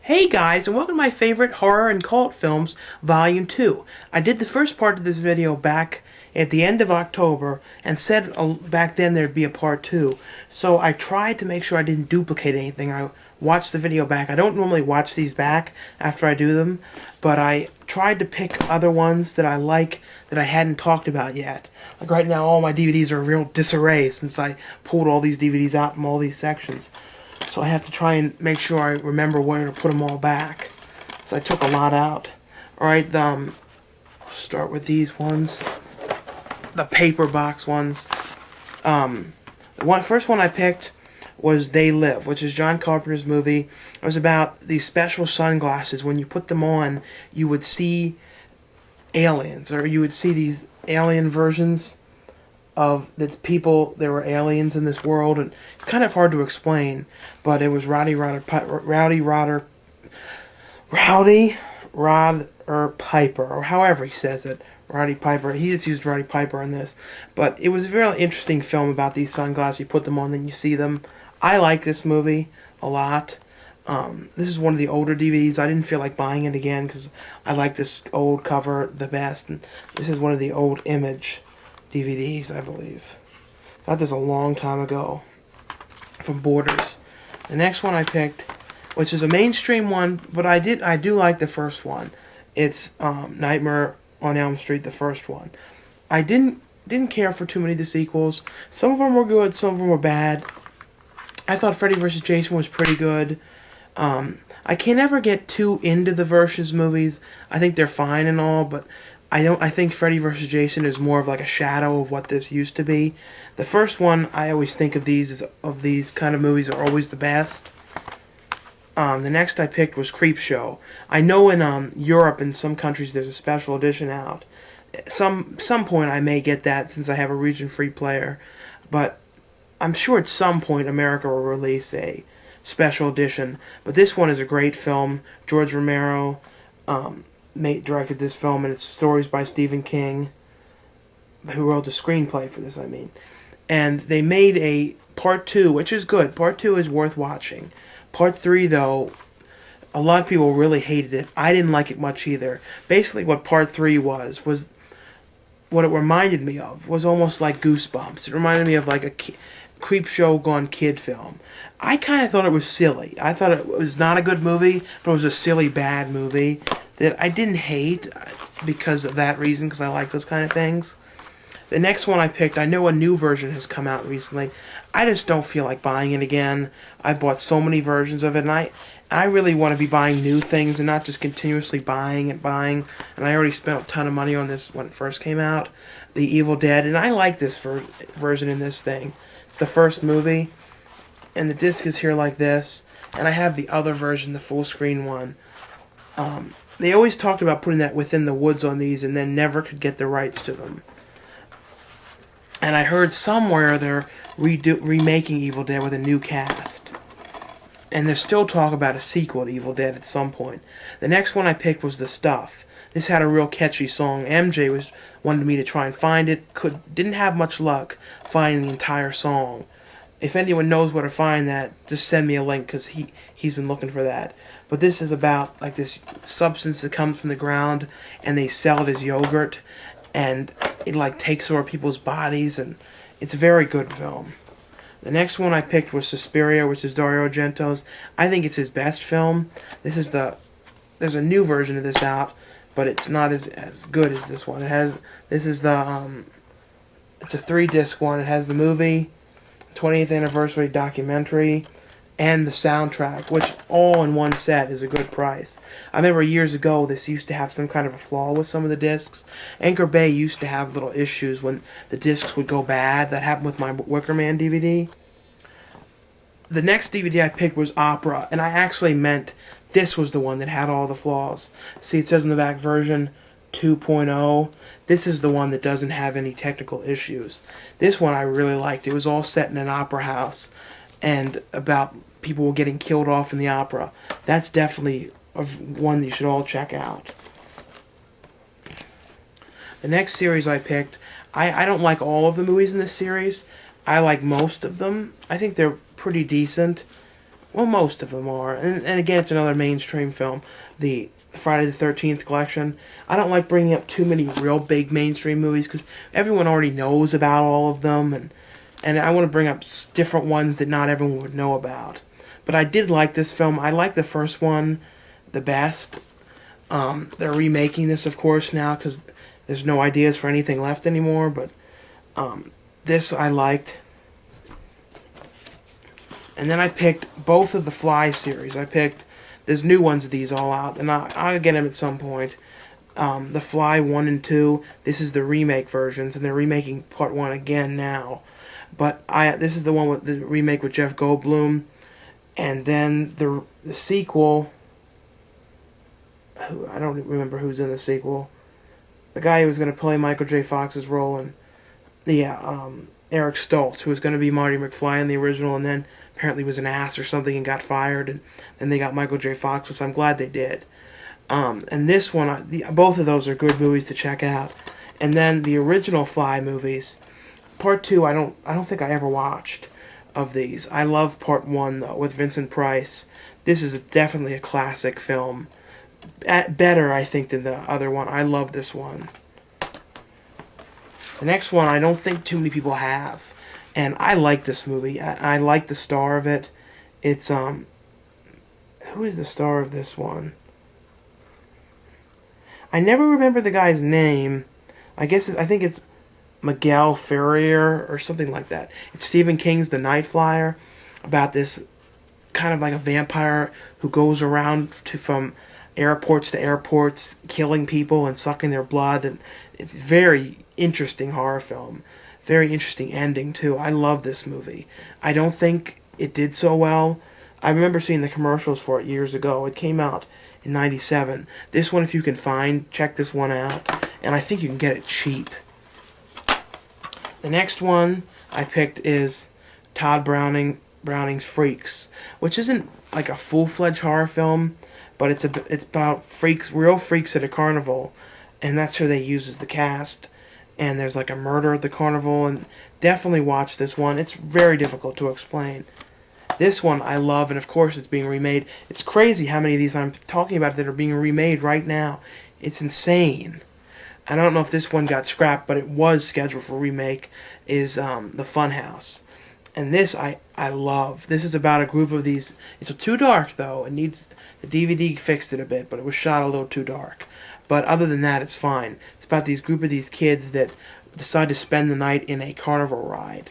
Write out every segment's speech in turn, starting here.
Hey guys, and welcome to my favorite horror and cult films, Volume 2. I did the first part of this video back at the end of October and said back then there'd be a part 2. So I tried to make sure I didn't duplicate anything. I watched the video back. I don't normally watch these back after I do them, but I tried to pick other ones that I like that I hadn't talked about yet. Like right now all my DVDs are in real disarray since I pulled all these DVDs out from all these sections. So I have to try and make sure I remember where to put them all back. So I took a lot out. Alright, I'll start with these ones. The paper box ones. The first one I picked was They Live, which is John Carpenter's movie. It was about these special sunglasses. When you put them on, you would see aliens, or you would see these alien versions of the people. There were aliens in this world, and it's kind of hard to explain, but it was Rowdy Rodder Piper, or however he says it, Roddy Piper. He just used Roddy Piper in this, but it was a very interesting film about these sunglasses. You put them on, then you see them. I like this movie a lot. This is one of the older DVDs. I didn't feel like buying it again because I like this old cover the best, and this is one of the old Image DVDs, I believe. Got this a long time ago from Borders. The next one I picked, which is a mainstream one, but I do like the first one. It's Nightmare on Elm Street, the first one. I didn't care for too many of the sequels. Some of them were good, some of them were bad. I thought Freddy vs. Jason was pretty good. I can never get too into the Versus movies. I think they're fine and all, but I think Freddy vs. Jason is more of like a shadow of what this used to be. The first one, I always think of these kind of movies are always the best. The next I picked was Creepshow. I know in Europe and some countries there's a special edition out. Some point I may get that since I have a region-free player, but I'm sure at some point America will release a special edition. But this one is a great film. George Romero directed this film, and it's stories by Stephen King, who wrote the screenplay for this, And they made a part 2, which is good. Part 2 is worth watching. Part 3, though, a lot of people really hated it. I didn't like it much either. Basically, what part 3 was what it reminded me of was almost like Goosebumps. It reminded me of like a Creepshow gone kid film. I kind of thought it was silly. I thought it was not a good movie, but it was a silly, bad movie that I didn't hate because of that reason, because I like those kind of things. The next one I picked, I know a new version has come out recently. I just don't feel like buying it again. I bought so many versions of it, and I really want to be buying new things and not just continuously buying and buying. And I already spent a ton of money on this when it first came out, The Evil Dead, and I like this version in this thing. It's the first movie, and the disc is here like this, and I have the other version, the full screen one. They always talked about putting that Within the Woods on these and then never could get the rights to them. And I heard somewhere they're remaking Evil Dead with a new cast. And there's still talk about a sequel to Evil Dead at some point. The next one I picked was The Stuff. This had a real catchy song. MJ wanted me to try and find it. Didn't have much luck finding the entire song. If anyone knows where to find that, just send me a link, because he's been looking for that. But this is about like this substance that comes from the ground, and they sell it as yogurt, and it like takes over people's bodies, and it's a very good film. The next one I picked was Suspiria, which is Dario Argento's. I think it's his best film. There's a new version of this out, but it's not as good as this one. It's a 3-disc one. It has the movie, 20th anniversary documentary, and the soundtrack, which all in one set is a good price. I remember years ago this used to have some kind of a flaw with some of the discs. Anchor Bay used to have little issues when the discs would go bad. That happened with my Wicker Man DVD. The next DVD I picked was Opera, and I actually meant this was the one that had all the flaws. See, it says in the back version 2.0. This is the one that doesn't have any technical issues. This one I really liked. It was all set in an opera house and about people getting killed off in the opera. That's definitely one that you should all check out. The next series I picked, I don't like all of the movies in this series. I like most of them. I think they're pretty decent. Well, most of them are. And again, it's another mainstream film. The Friday the 13th collection. I don't like bringing up too many real big mainstream movies because everyone already knows about all of them. And I want to bring up different ones that not everyone would know about. But I did like this film. I like the first one the best. They're remaking this, of course, now because there's no ideas for anything left anymore. But this I liked. And then I picked both of the Fly series. There's new ones of these all out, and I'll get them at some point. The Fly 1 and 2, this is the remake versions, and they're remaking part 1 again now. But this is the one with the remake with Jeff Goldblum. And then the sequel, I don't remember who's in the sequel. The guy who was going to play Michael J. Fox's role, and Eric Stoltz, who was going to be Marty McFly in the original, and then apparently was an ass or something and got fired, and then they got Michael J. Fox, which I'm glad they did. And this one, both of those are good movies to check out. And then the original Fly movies, Part 2, I don't think I ever watched of these. I love Part 1 though with Vincent Price. This is definitely a classic film. Better, I think, than the other one. I love this one. The next one, I don't think too many people have, and I like this movie. I like the star of it. It's who is the star of this one? I never remember the guy's name. I think it's Miguel Ferrer or something like that. It's Stephen King's The Night Flyer, about this kind of like a vampire who goes around from airports to airports, killing people and sucking their blood, and it's a very interesting horror film. Very interesting ending too. I love this movie. I don't think it did so well. I remember seeing the commercials for it years ago. It came out in '97. This one, if you can find, check this one out. And I think you can get it cheap. The next one I picked is Todd Browning's Freaks, which isn't like a full-fledged horror film, but it's about freaks, real freaks at a carnival, and that's who they use as the cast. And there's like a murder at the carnival, and definitely watch this one. It's very difficult to explain. This one I love, and of course it's being remade. It's crazy how many of these I'm talking about that are being remade right now. It's insane. I don't know if this one got scrapped, but it was scheduled for remake, is The Funhouse. And this I love. This is about a group of these. It's too dark, though. It needs, the DVD fixed it a bit, but it was shot a little too dark. But other than that, it's fine. It's about these group of these kids that decide to spend the night in a carnival ride.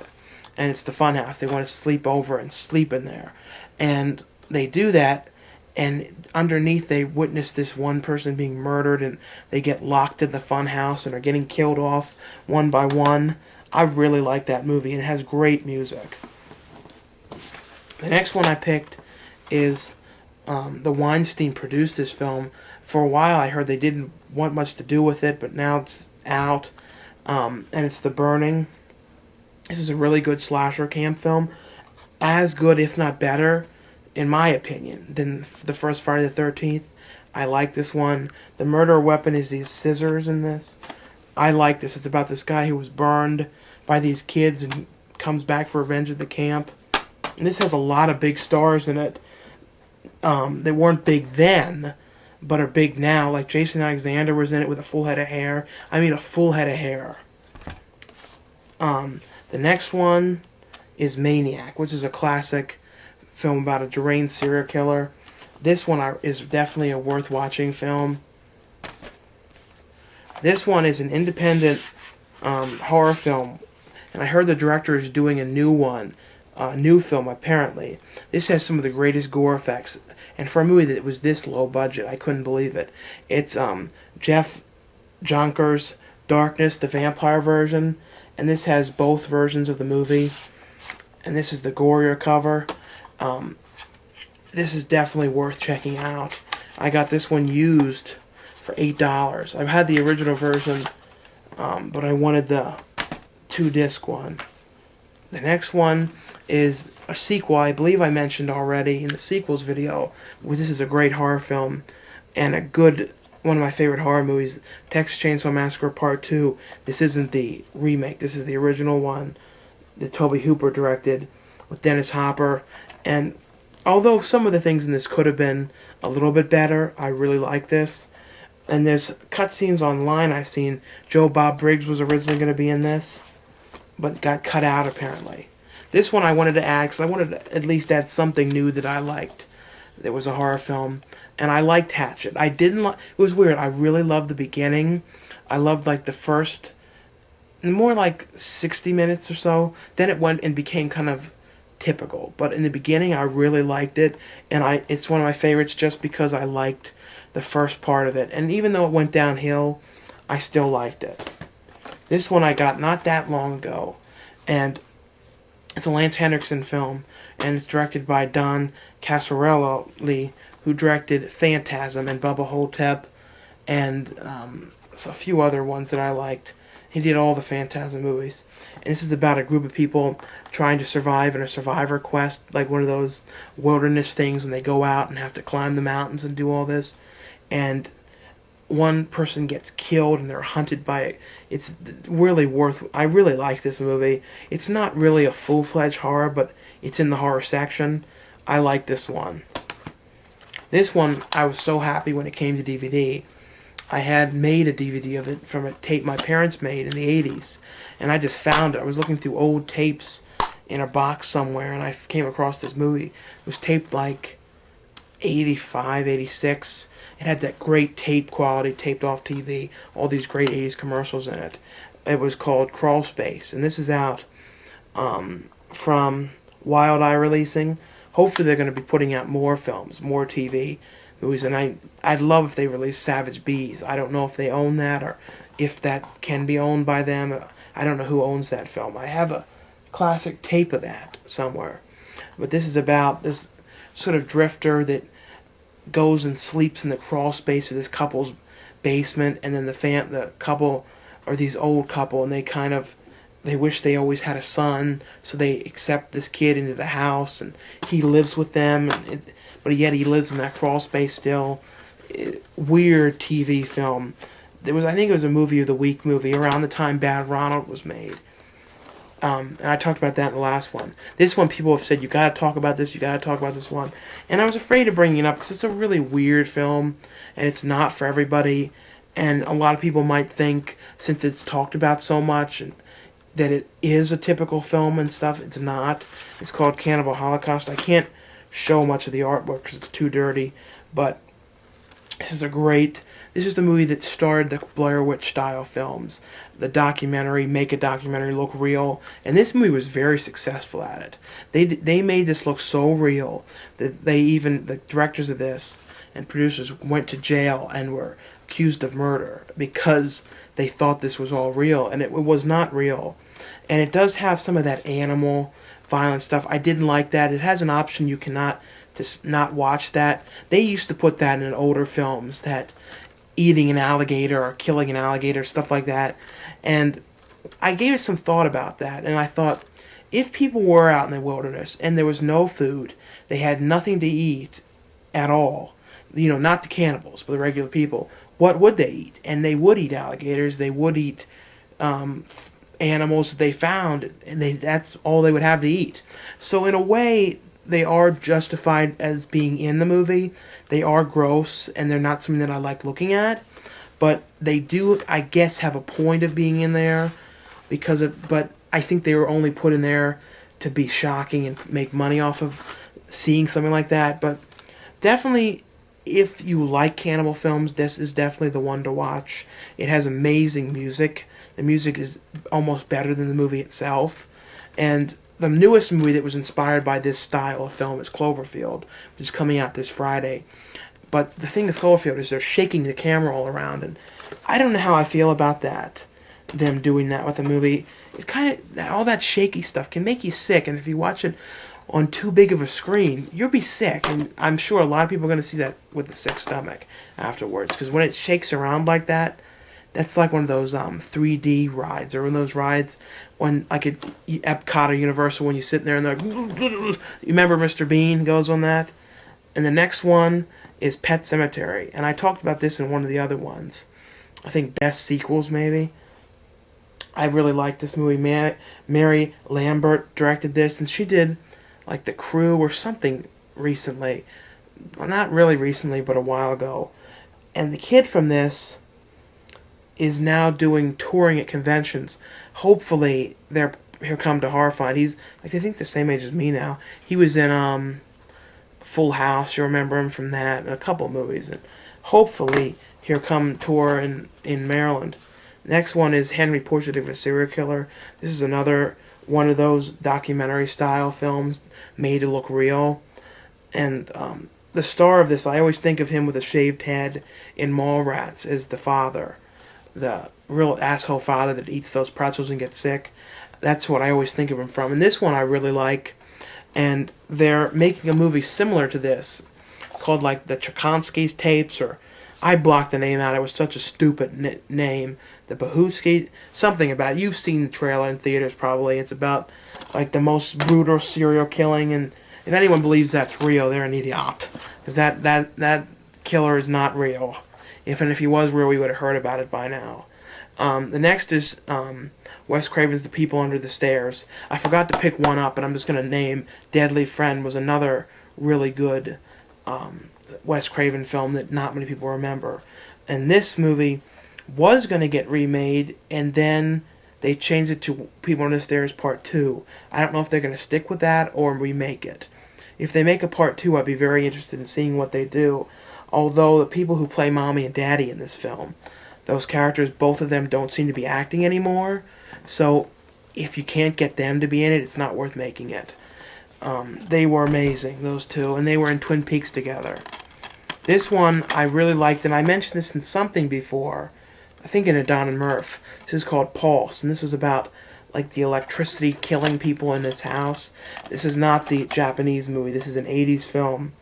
And it's the Funhouse. They want to sleep over and sleep in there. And they do that, and underneath they witness this one person being murdered, and they get locked in the Funhouse and are getting killed off one by one. I really like that movie, and it has great music. The next one I picked is the Weinstein produced this film. For a while I heard they didn't want much to do with it, but now it's out. And it's The Burning. This is a really good slasher camp film. As good, if not better, in my opinion, than the first Friday the 13th. I like this one. The murder weapon is these scissors in this. I like this. It's about this guy who was burned by these kids and comes back for revenge at the camp. And this has a lot of big stars in it. They weren't big then, but are big now. Like Jason Alexander was in it with a full head of hair. I mean, a full head of hair. The next one is Maniac, which is a classic film about a deranged serial killer. This one is definitely a worth watching film. This one is an independent horror film, and I heard the director is doing a new one, a new film apparently. This has some of the greatest gore effects, and for a movie that was this low budget, I couldn't believe it. It's Jeff Jonker's Darkness, the vampire version, and this has both versions of the movie, and this is the gorier cover. This is definitely worth checking out. I got this one used for $8. I've had the original version, but I wanted the 2-disc one. The next one is a sequel I believe I mentioned already in the sequels video. This is a great horror film and one of my favorite horror movies, Texas Chainsaw Massacre Part 2. This isn't the remake. This is the original one that Tobe Hooper directed with Dennis Hopper. And although some of the things in this could have been a little bit better, I really like this. And there's cutscenes online I've seen. Joe Bob Briggs was originally going to be in this, but got cut out apparently. This one I wanted to add because I wanted to at least add something new that I liked. It was a horror film, and I liked Hatchet. I didn't like. It was weird. I really loved the beginning. I loved like the first, more like 60 minutes or so. Then it went and became kind of typical. But in the beginning, I really liked it, and it's one of my favorites just because I liked the first part of it. And even though it went downhill, I still liked it. This one I got not that long ago, and it's a Lance Henriksen film, and it's directed by Don Coscarelli, who directed Phantasm and Bubba Ho-Tep, and a few other ones that I liked. He did all the Phantasm movies. And this is about a group of people trying to survive in a survivor quest, like one of those wilderness things when they go out and have to climb the mountains and do all this. And one person gets killed and they're hunted by it. It's really I really like this movie. It's not really a full-fledged horror, but it's in the horror section. I like this one. This one, I was so happy when it came to DVD. I had made a DVD of it from a tape my parents made in the 80s. And I just found it. I was looking through old tapes in a box somewhere, and I came across this movie. It was taped like 85, 86. It had that great tape quality, taped off TV, all these great 80s commercials in it. It was called Crawl Space, and this is out from Wild Eye Releasing. Hopefully they're going to be putting out more films, more TV movies, and I'd love if they release Savage Bees. I don't know if they own that or if that can be owned by them. I don't know who owns that film. I have a classic tape of that somewhere. But this is about this sort of drifter that goes and sleeps in the crawl space of this couple's basement, and then the couple are these old couple, and they wish they always had a son, so they accept this kid into the house, and he lives with them, but yet he lives in that crawl space still. Weird TV film. I think it was a movie of the week movie around the time Bad Ronald was made. And I talked about that in the last one. This one, people have said, you gotta talk about this, you gotta talk about this one. And I was afraid of bringing it up because it's a really weird film, and it's not for everybody. And a lot of people might think, since it's talked about so much, that it is a typical film and stuff. It's not. It's called Cannibal Holocaust. I can't show much of the artwork because it's too dirty, but this is the movie that started the Blair Witch style films. The documentary, make a documentary look real, and this movie was very successful at it. They made this look so real that the directors of this and producers went to jail and were accused of murder because they thought this was all real, and it was not real. And it does have some of that animal violent stuff. I didn't like that. It has an option you cannot to not watch that. They used to put that in older films, that eating an alligator or killing an alligator, stuff like that. And I gave it some thought about that, and I thought, if people were out in the wilderness and there was no food, they had nothing to eat at all, not the cannibals, but the regular people, what would they eat? And they would eat alligators, they would eat animals that they found, and that's all they would have to eat. So in a way, they are justified as being in the movie. They are gross, and they're not something that I like looking at. But they do, I guess, have a point of being in there, but I think they were only put in there to be shocking and make money off of seeing something like that. But definitely, if you like cannibal films, this is definitely the one to watch. It has amazing music. The music is almost better than the movie itself. And the newest movie that was inspired by this style of film is Cloverfield, which is coming out this Friday. But the thing with Cloverfield is they're shaking the camera all around, and I don't know how I feel about that, them doing that with a movie. It all that shaky stuff can make you sick, and if you watch it on too big of a screen, you'll be sick. And I'm sure a lot of people are going to see that with a sick stomach afterwards, because when it shakes around like that, that's like one of those 3D rides, or one of those rides when, like at Epcot or Universal, when you're sitting there and they're like, you remember Mr. Bean goes on that? And the next one is Pet Sematary, and I talked about this in one of the other ones. I think Best Sequels, maybe. I really like this movie. Mary Lambert directed this, and she did like The Crew or something recently. Well, not really recently, but a while ago. And the kid from this is now doing touring at conventions. Hopefully, he'll come to Horrifying. He's like, I think the same age as me now. He was in Full House. You remember him from that and a couple movies. And hopefully, he'll come tour in Maryland. Next one is Henry Portrait of a Serial Killer. This is another one of those documentary style films made to look real. And the star of this, I always think of him with a shaved head in Mallrats as the father. The real asshole father that eats those pretzels and gets sick. That's what I always think of him from. And this one I really like. And they're making a movie similar to this called like the Chukonsky's Tapes, or I blocked the name out. It was such a stupid name. The Bahutsky, something about it. You've seen the trailer in theaters probably. It's about like the most brutal serial killing, and if anyone believes that's real, they're an idiot. Because that killer is not real. If he was real, we would have heard about it by now. The next is Wes Craven's The People Under the Stairs. I forgot to pick one up, and I'm just going to name Deadly Friend was another really good Wes Craven film that not many people remember. And this movie was going to get remade, and then they changed it to People Under the Stairs Part 2. I don't know if they're going to stick with that or remake it. If they make a Part 2, I'd be very interested in seeing what they do. Although the people who play Mommy and Daddy in this film, those characters, both of them don't seem to be acting anymore. So if you can't get them to be in it, it's not worth making it. They were amazing, those two, and they were in Twin Peaks together. This one I really liked, and I mentioned this in something before. I think in a Don and Murph. This is called Pulse, and this was about like the electricity killing people in his house. This is not the Japanese movie. This is an 80s film.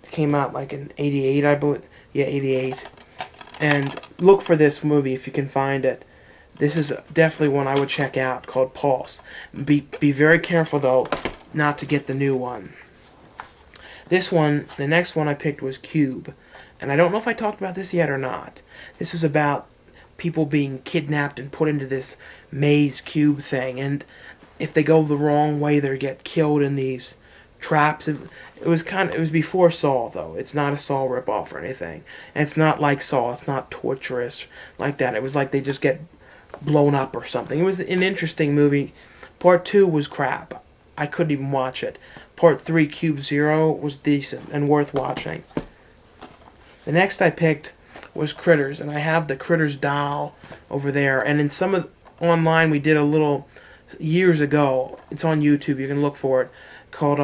It came out like in 88, I believe. Yeah, 88. And look for this movie if you can find it. This is definitely one I would check out, called Pulse. Be very careful though not to get the new one. This one, the next one I picked was Cube. And I don't know if I talked about this yet or not. This is about people being kidnapped and put into this maze cube thing. And if they go the wrong way, they get killed in these traps. It was before Saw, though. It's not a Saw ripoff or anything. And it's not like Saw. It's not torturous like that. It was like they just get blown up or something. It was an interesting movie. Part 2 was crap. I couldn't even watch it. Part 3, Cube Zero, was decent and worth watching. The next I picked was Critters, and I have the Critters doll over there. And in some of online, we did a little years ago. It's on YouTube. You can look for it, called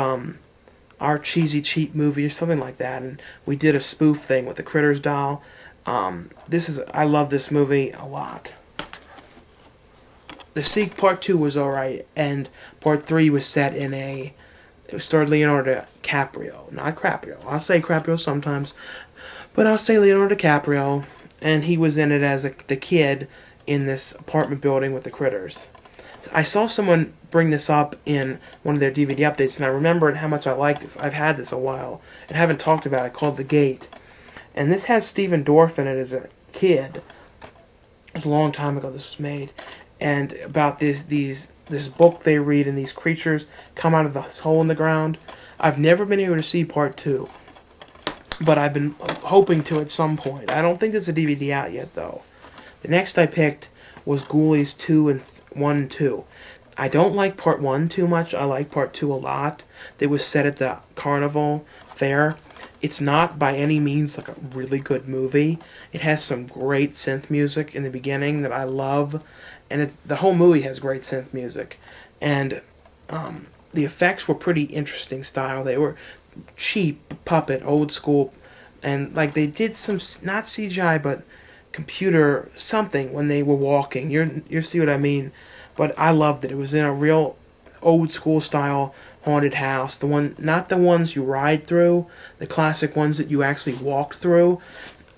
Our Cheesy Cheap Movie or something like that. And we did a spoof thing with the Critters doll. I love this movie a lot. The Seek Part 2 was alright, and Part 3 was set in it starred Leonardo DiCaprio, not Craprio. I'll say Craprio sometimes, but I'll say Leonardo DiCaprio, and he was in it as the kid in this apartment building with the critters. I saw someone bring this up in one of their DVD updates, and I remembered how much I liked this. I've had this a while and haven't talked about it, called The Gate. And this has Stephen Dorff in it as a kid. It was a long time ago this was made. And about this book they read, and these creatures come out of this hole in the ground. I've never been able to see Part 2, but I've been hoping to at some point. I don't think there's a DVD out yet, though. The next I picked was Ghoulies 1 and 2. I don't like Part 1 too much. I like Part 2 a lot. It was set at the Carnival Fair. It's not by any means like a really good movie. It has some great synth music in the beginning that I love. And the whole movie has great synth music. And the effects were pretty interesting style. They were cheap, puppet, old school. And like they did some, not CGI, but computer something when they were walking. You see what I mean? But I loved it. It was in a real old school style haunted house. Not the ones you ride through, the classic ones that you actually walk through.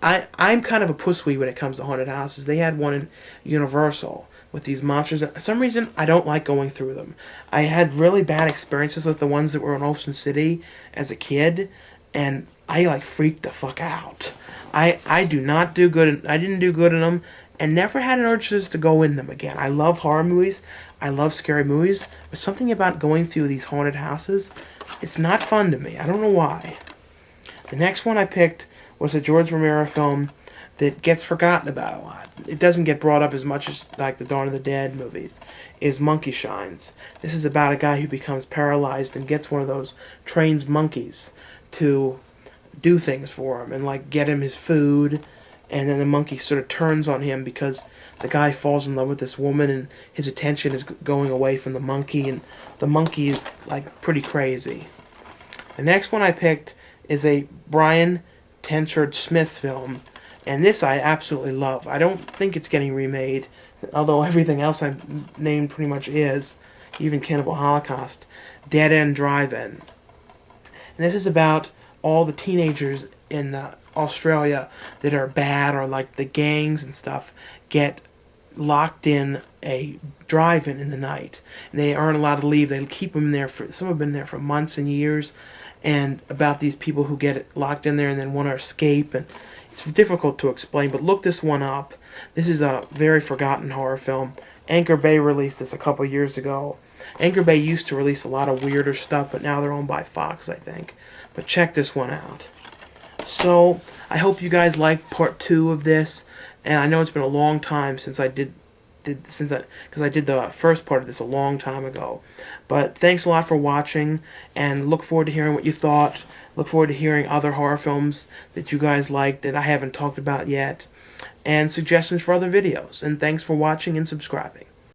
I'm kind of a pussy when it comes to haunted houses. They had one in Universal with these monsters. For some reason, I don't like going through them. I had really bad experiences with the ones that were in Ocean City as a kid, and I like freaked the fuck out. I didn't do good in them, and never had an urge to go in them again. I love horror movies. I love scary movies, but something about going through these haunted houses, It's not fun to me. I don't know why. The next one I picked was a George Romero film that gets forgotten about a lot. It doesn't get brought up as much as like the Dawn of the Dead movies. Is Monkey Shines. This is about a guy who becomes paralyzed and gets one of those trains monkeys to do things for him and like get him his food, and then the monkey sort of turns on him because the guy falls in love with this woman and his attention is going away from the monkey, and the monkey is like pretty crazy. The next one I picked is a Brian Trenchard Smith film, and this I absolutely love. I don't think it's getting remade, although everything else I named pretty much is, even Cannibal Holocaust. Dead End Drive-In. And this is about all the teenagers in Australia that are bad, or like the gangs and stuff, get locked in a drive-in in the night. And they aren't allowed to leave. They keep them there for, some have been there for months and years, and about these people who get locked in there and then want to escape. And it's difficult to explain, but look this one up. This is a very forgotten horror film. Anchor Bay released this a couple years ago. Anchor Bay used to release a lot of weirder stuff, but now they're owned by Fox, I think. But check this one out. So, I hope you guys like part 2 of this, and I know it's been a long time since I did because I did the first part of this a long time ago. But thanks a lot for watching, and look forward to hearing what you thought. Look forward to hearing other horror films that you guys liked that I haven't talked about yet, and suggestions for other videos. And thanks for watching and subscribing.